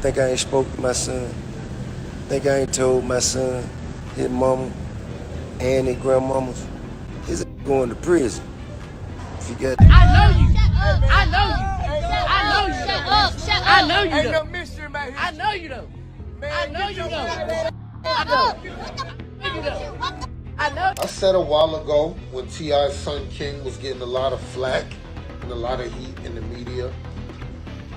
Think I ain't spoke to my son. Think I ain't told my son, his mama, and his grandmamas. His going to prison. If you got. I know you. I know you. I know you. Shut up. Shut up. I know you. Ain't no mystery, man. I know you though. I know you though. Shut up. I know. I said a while ago when T.I.'s son King was getting a lot of flack and a lot of heat in the media,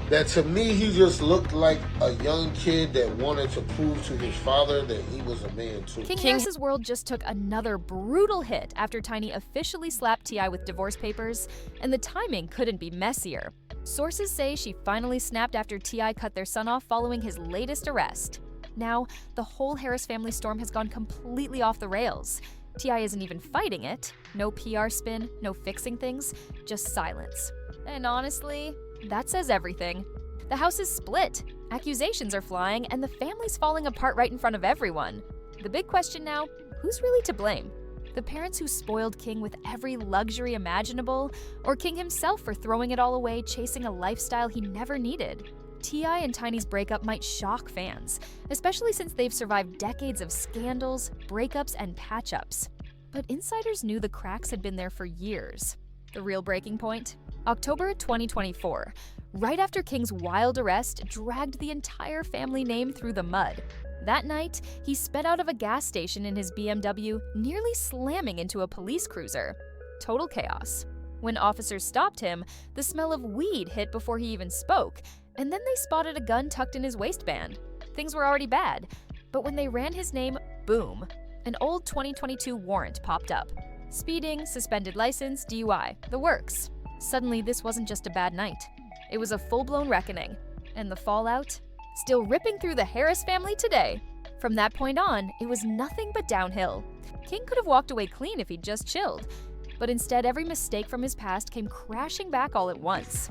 that to me he just looked like a young kid that wanted to prove to his father that he was a man too. King Harris's world just took another brutal hit after Tiny officially slapped T.I. with divorce papers, and the timing couldn't be messier. Sources say she finally snapped after T.I. cut their son off following his latest arrest. Now, the whole Harris family storm has gone completely off the rails. T.I. isn't even fighting it. No PR spin, no fixing things, just silence. And honestly, that says everything. The house is split, accusations are flying, and the family's falling apart right in front of everyone. The big question now, who's really to blame? The parents who spoiled King with every luxury imaginable, or King himself for throwing it all away chasing a lifestyle he never needed? T.I. and Tiny's breakup might shock fans, especially since they've survived decades of scandals, breakups, and patch-ups. But insiders knew the cracks had been there for years. The real breaking point? October 2024, right after King's wild arrest dragged the entire family name through the mud. That night, he sped out of a gas station in his BMW, nearly slamming into a police cruiser. Total chaos. When officers stopped him, the smell of weed hit before he even spoke, and then they spotted a gun tucked in his waistband. Things were already bad, but when they ran his name, boom, an old 2022 warrant popped up. Speeding, suspended license, DUI, the works. Suddenly, this wasn't just a bad night. It was a full-blown reckoning. And the fallout? Still ripping through the Harris family today. From that point on, it was nothing but downhill. King could have walked away clean if he'd just chilled. But instead, every mistake from his past came crashing back all at once.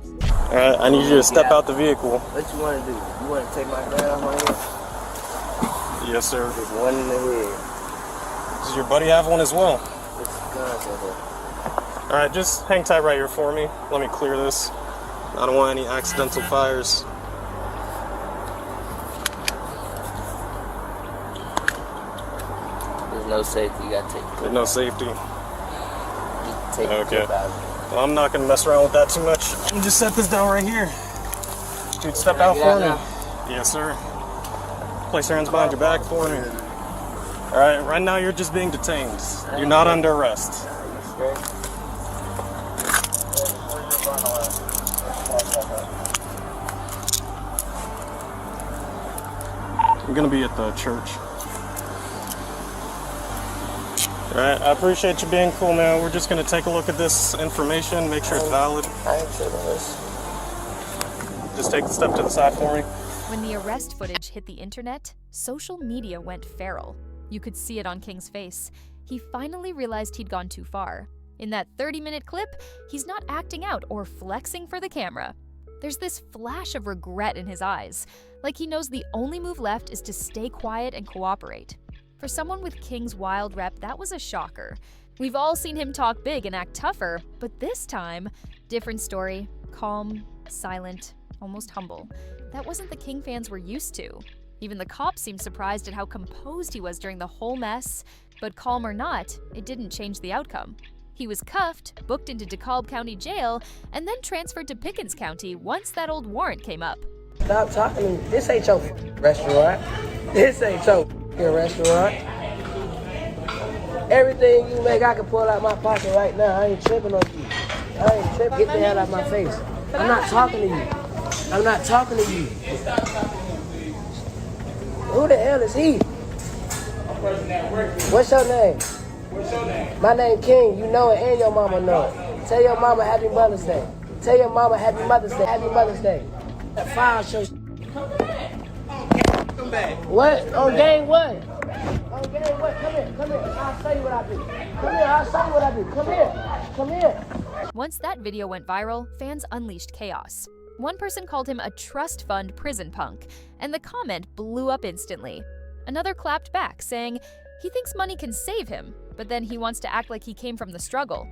Alright, I need you to step out the vehicle. What you want to do? You want to take my gun off my head? Yes, sir. There's one in the head. Does your buddy have one as well? It's guns in here. Alright, just hang tight right here for me. Let me clear this. I don't want any accidental fires. There's no safety. You got to take. There's no safety. Take Okay. Well, I'm not going to mess around with that too much. Let me just set this down right here. Dude, step out for me. Yes, sir. Place your hands behind your back for me. Alright, right now you're just being detained. You're not under arrest. We're going to be at the church. Alright, I appreciate you being cool, man. We're just going to take a look at this information, make sure it's valid. I ain't sure this. Just take a step to the side for me. When the arrest footage hit the internet, social media went feral. You could see it on King's face. He finally realized he'd gone too far. In that 30-minute clip, he's not acting out or flexing for the camera. There's this flash of regret in his eyes, like he knows the only move left is to stay quiet and cooperate. For someone with King's wild rep, that was a shocker. We've all seen him talk big and act tougher, but this time, different story. Calm, silent, almost humble. That wasn't the King fans were used to. Even the cops seemed surprised at how composed he was during the whole mess, but calm or not, it didn't change the outcome. He was cuffed, booked into DeKalb County Jail, and then transferred to Pickens County once that old warrant came up. Stop talking to me. This ain't your restaurant. This ain't your restaurant. Everything you make, I can pull out my pocket right now. I ain't tripping on you. I ain't tripping. Get the hell out of my face. I'm not talking to you. I'm not talking to you. Who the hell is he? What's your name? My name King. You know it and your mama know it. Tell your mama Happy Mother's Day. Tell your mama Happy Mother's Day. Happy Mother's Day. That file show. Come back. What? On game what? On game what? Come here. Come here. I'll show you what I do. Come here. I'll show you what I do. Come here. Come here. Once that video went viral, fans unleashed chaos. One person called him a trust fund prison punk, and the comment blew up instantly. Another clapped back, saying he thinks money can save him, but then he wants to act like he came from the struggle.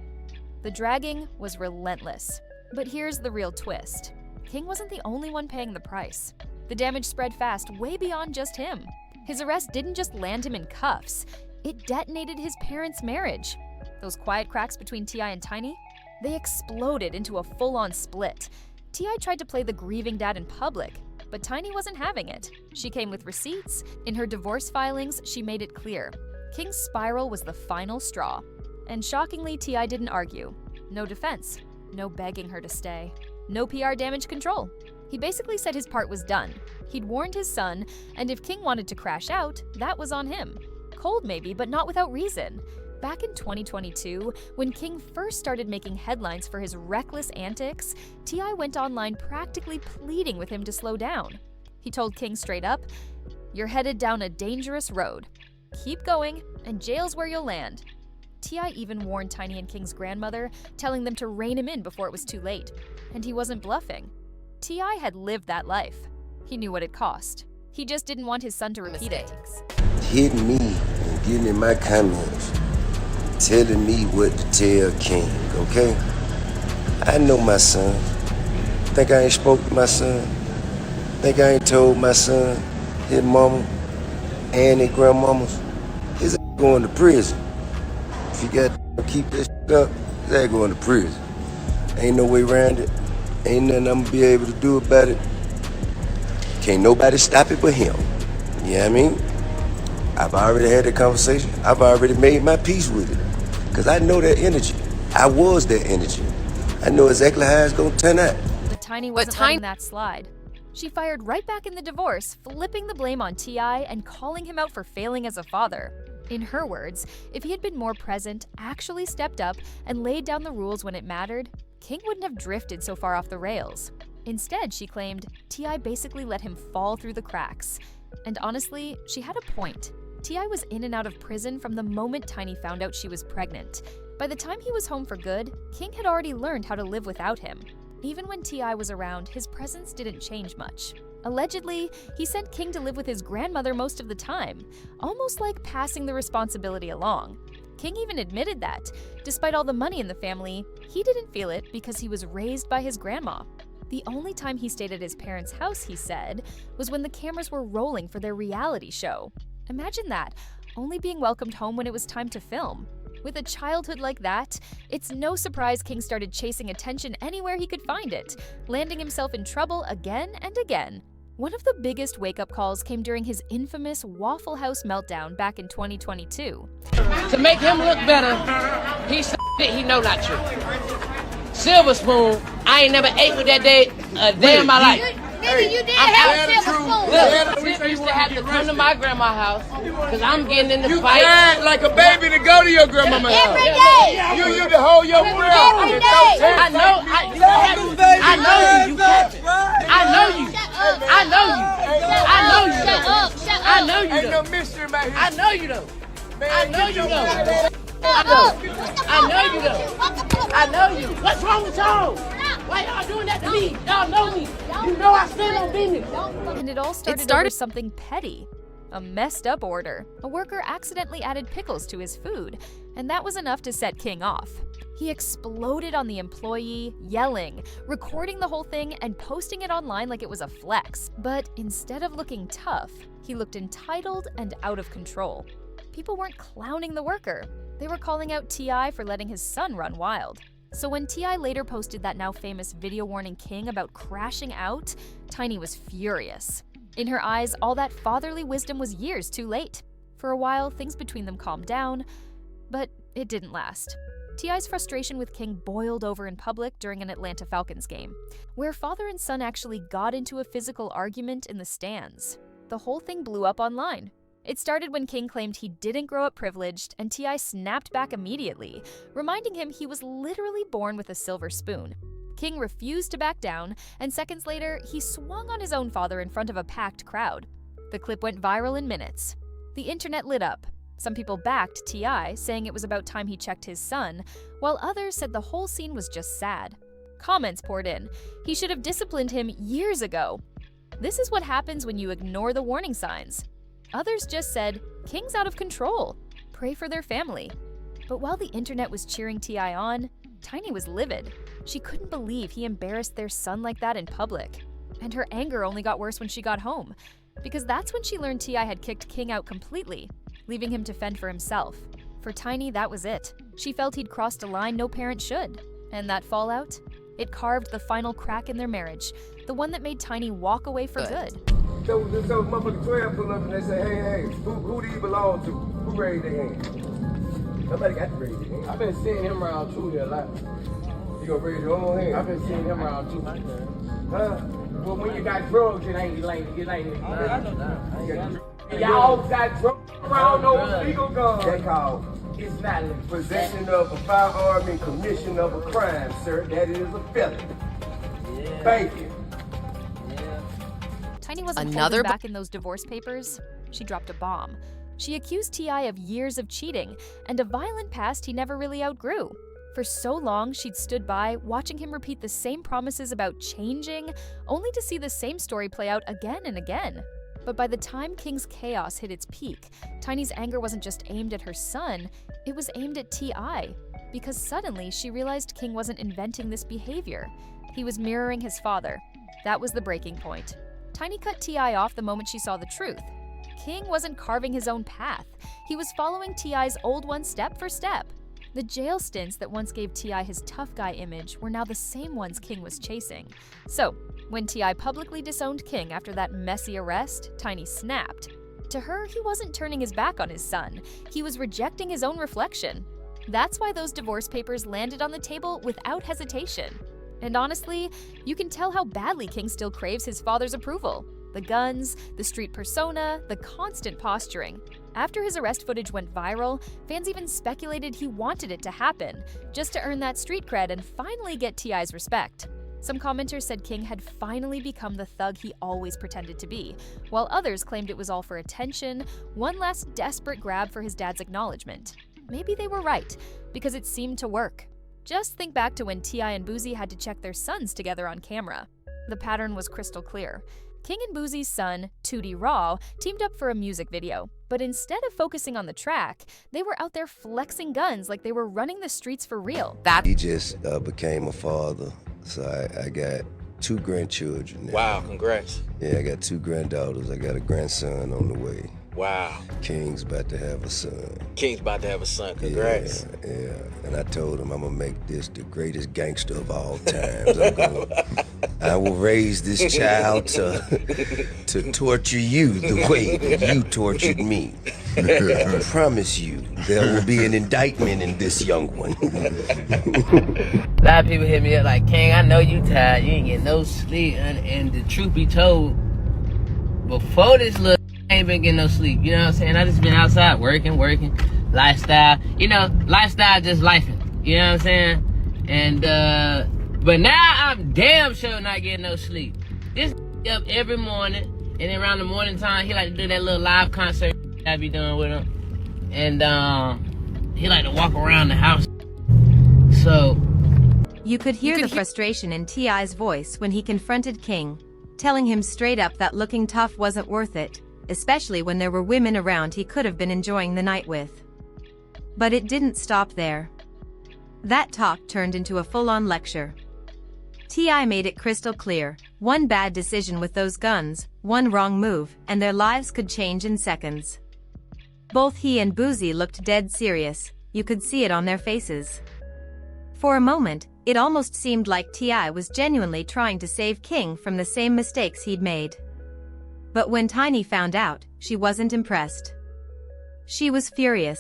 The dragging was relentless. But here's the real twist. King wasn't the only one paying the price. The damage spread fast, way beyond just him. His arrest didn't just land him in cuffs, it detonated his parents' marriage. Those quiet cracks between T.I. and Tiny, they exploded into a full-on split. T.I. tried to play the grieving dad in public, but Tiny wasn't having it. She came with receipts. In her divorce filings, she made it clear. King's spiral was the final straw. And shockingly, T.I. didn't argue. No defense. No begging her to stay. No PR damage control. He basically said his part was done. He'd warned his son, and if King wanted to crash out, that was on him. Cold maybe, but not without reason. Back in 2022, when King first started making headlines for his reckless antics, T.I. went online practically pleading with him to slow down. He told King straight up, "You're headed down a dangerous road. Keep going, and jail's where you'll land." T.I. even warned Tiny and King's grandmother, telling them to rein him in before it was too late. And he wasn't bluffing. T.I. had lived that life. He knew what it cost. He just didn't want his son to repeat it. Hitting me and getting in my comments, telling me what to tell King, okay? I know my son. Think I ain't spoke to my son? Think I ain't told my son, his mama, and his grandmamas? His going to prison. If you got to keep this up, his going to prison. Ain't no way around it. Ain't nothing I'm gonna be able to do about it. Can't nobody stop it but him. You know what I mean? I've already had that conversation. I've already made my peace with it. Because I know that energy. I was that energy. I know exactly how it's gonna turn out. But Tiny wasn't letting that slide. She fired right back in the divorce, flipping the blame on T.I. and calling him out for failing as a father. In her words, if he had been more present, actually stepped up, and laid down the rules when it mattered, King wouldn't have drifted so far off the rails. Instead, she claimed, T.I. basically let him fall through the cracks. And honestly, she had a point. T.I. was in and out of prison from the moment Tiny found out she was pregnant. By the time he was home for good, King had already learned how to live without him. Even when T.I. was around, his presence didn't change much. Allegedly, he sent King to live with his grandmother most of the time, almost like passing the responsibility along. King even admitted that, despite all the money in the family, he didn't feel it because he was raised by his grandma. The only time he stayed at his parents' house, he said, was when the cameras were rolling for their reality show. Imagine that, only being welcomed home when it was time to film. With a childhood like that, it's no surprise King started chasing attention anywhere he could find it, landing himself in trouble again and again. One of the biggest wake-up calls came during his infamous Waffle House meltdown back in 2022. To make him look better, he said it he know not true. Silver spoon, I ain't never ate with that day a day in my life. Nigga, you did have a silver spoon. Look, Tip used to have to come to my grandma's house, because I'm getting in the fight. You cried like a baby to go to your grandmama's house. Every day. You used to hold your breath. Every day. I know you. You capping. I know you. I know you. I know you. Shut up. Shut up. I know you. Ain't no Though. mystery about here. I know you though. I know you though. Shut up. I know you though. I know you. What's wrong with y'all? Why y'all doing that to me? Y'all know me. You know I stand on business. And it all started over something petty. A messed up order. A worker accidentally added pickles to his food, and that was enough to set King off. He exploded on the employee, yelling, recording the whole thing, and posting it online like it was a flex. But instead of looking tough, he looked entitled and out of control. People weren't clowning the worker. They were calling out T.I. for letting his son run wild. So when T.I. later posted that now famous video warning King about crashing out, Tiny was furious. In her eyes, all that fatherly wisdom was years too late. For a while, things between them calmed down, but it didn't last. T.I.'s frustration with King boiled over in public during an Atlanta Falcons game, where father and son actually got into a physical argument in the stands. The whole thing blew up online. It started when King claimed he didn't grow up privileged, and T.I. snapped back immediately, reminding him he was literally born with a silver spoon. King refused to back down, and seconds later, he swung on his own father in front of a packed crowd. The clip went viral in minutes. The internet lit up. Some people backed T.I., saying it was about time he checked his son, while others said the whole scene was just sad. Comments poured in. He should have disciplined him years ago. This is what happens when you ignore the warning signs. Others just said, King's out of control. Pray for their family. But while the internet was cheering T.I. on, Tiny was livid. She couldn't believe he embarrassed their son like that in public. And her anger only got worse when she got home, because that's when she learned T.I. had kicked King out completely, leaving him to fend for himself. For Tiny, that was it. She felt he'd crossed a line no parent should. And that fallout? It carved the final crack in their marriage, the one that made Tiny walk away for good. So motherfucking 12 pull up and they say, hey, who do you belong to? Who raised their hand? Nobody got to raise their hand. I've been seeing him around too there a lot. You gonna raise your own hand? I've been seeing him around too. Huh? Well, when you got drugs, it ain't. Y'all Y'all got drugs around those legal guns. That called It's not legal. possession of a firearm and commission of a crime, sir. That is a felony. Yeah. Thank you. Tiny wasn't holding back in those divorce papers. She dropped a bomb. She accused T.I. of years of cheating and a violent past he never really outgrew. For so long, she'd stood by, watching him repeat the same promises about changing, only to see the same story play out again and again. But by the time King's chaos hit its peak, Tiny's anger wasn't just aimed at her son, it was aimed at T.I. Because suddenly, she realized King wasn't inventing this behavior. He was mirroring his father. That was the breaking point. Tiny cut T.I. off the moment she saw the truth. King wasn't carving his own path. He was following T.I.'s old one step for step. The jail stints that once gave T.I. his tough guy image were now the same ones King was chasing. So, when T.I. publicly disowned King after that messy arrest, Tiny snapped. To her, he wasn't turning his back on his son. He was rejecting his own reflection. That's why those divorce papers landed on the table without hesitation. And honestly, you can tell how badly King still craves his father's approval. The guns, the street persona, the constant posturing. After his arrest footage went viral, fans even speculated he wanted it to happen, just to earn that street cred and finally get T.I.'s respect. Some commenters said King had finally become the thug he always pretended to be, while others claimed it was all for attention, one last desperate grab for his dad's acknowledgement. Maybe they were right, because it seemed to work. Just think back to when T.I. and Boosie had to check their sons together on camera. The pattern was crystal clear. King and Boosie's son, Tootie Raw, teamed up for a music video, but instead of focusing on the track, they were out there flexing guns like they were running the streets for real. He just became a father, so I got 2 grandchildren now. Wow, congrats. Yeah, I got 2 granddaughters. I got a grandson on the way. Wow. King's about to have a son. King's about to have a son. Congrats. Yeah. And I told him I'm gonna make this the greatest gangster of all times. I will raise this child to torture you the way that you tortured me. I promise you, there will be an indictment in this young one. A lot of people hit me up like, King, I know you tired. You ain't getting no sleep. And the truth be told, before this little I ain't been getting no sleep, you know what I'm saying? I just been outside working, lifestyle, lifestyle just lifing, you know what I'm saying? And, but now I'm damn sure not getting no sleep. This up every morning, and then around the morning time, he like to do that little live concert I be doing with him. And, he like to walk around the house. So. You could hear the frustration in T.I.'s voice when he confronted King, telling him straight up that looking tough wasn't worth it, especially when there were women around he could have been enjoying the night with. But it didn't stop there. That talk turned into a full-on lecture. T.I. made it crystal clear, one bad decision with those guns, one wrong move, and their lives could change in seconds. Both he and Boosie looked dead serious, you could see it on their faces. For a moment, it almost seemed like T.I. was genuinely trying to save King from the same mistakes he'd made. But when Tiny found out, she wasn't impressed. She was furious.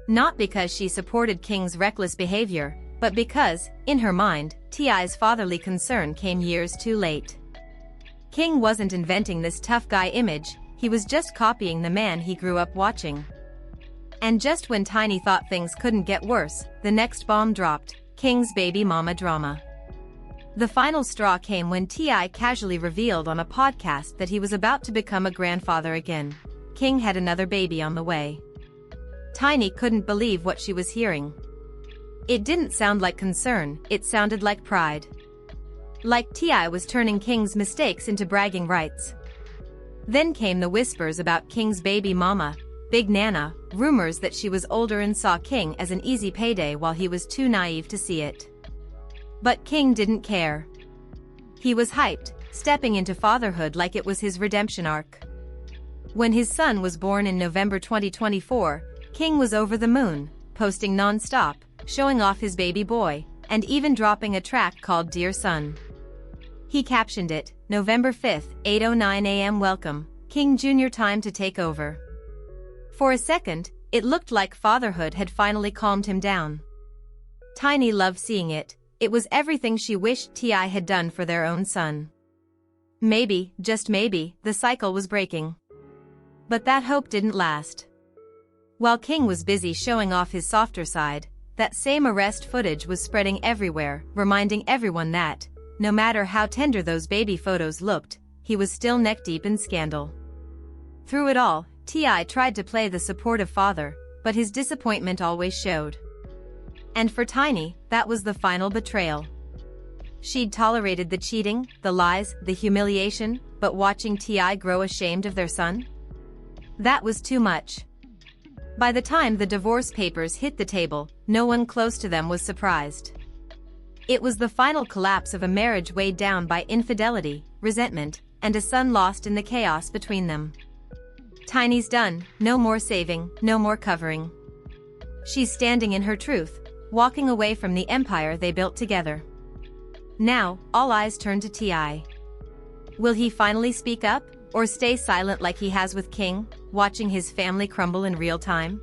Not because she supported King's reckless behavior, but because, in her mind, T.I.'s fatherly concern came years too late. King wasn't inventing this tough guy image, he was just copying the man he grew up watching. And just when Tiny thought things couldn't get worse, the next bomb dropped, King's baby mama drama. The final straw came when T.I. casually revealed on a podcast that he was about to become a grandfather again. King had another baby on the way. Tiny couldn't believe what she was hearing. It didn't sound like concern, it sounded like pride. Like T.I. was turning King's mistakes into bragging rights. Then came the whispers about King's baby mama, Big Nana, rumors that she was older and saw King as an easy payday while he was too naive to see it. But King didn't care. He was hyped, stepping into fatherhood like it was his redemption arc. When his son was born in November 2024, King was over the moon, posting non-stop, showing off his baby boy, and even dropping a track called Dear Son. He captioned it, November 5th, 8:09 a.m. Welcome, King Jr. time to take over. For a second, it looked like fatherhood had finally calmed him down. Tiny loved seeing it. It was everything she wished T.I. had done for their own son. Maybe, just maybe, the cycle was breaking. But that hope didn't last. While King was busy showing off his softer side, that same arrest footage was spreading everywhere, reminding everyone that, no matter how tender those baby photos looked, he was still neck-deep in scandal. Through it all, T.I. tried to play the supportive father, but his disappointment always showed. And for Tiny, that was the final betrayal. She'd tolerated the cheating, the lies, the humiliation, but watching T.I. grow ashamed of their son? That was too much. By the time the divorce papers hit the table, no one close to them was surprised. It was the final collapse of a marriage weighed down by infidelity, resentment, and a son lost in the chaos between them. Tiny's done, no more saving, no more covering. She's standing in her truth, walking away from the empire they built together. Now, all eyes turn to T.I. Will he finally speak up, or stay silent like he has with King, watching his family crumble in real time?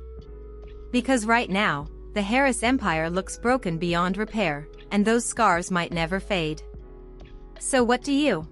Because right now, the Harris empire looks broken beyond repair, and those scars might never fade. So what do you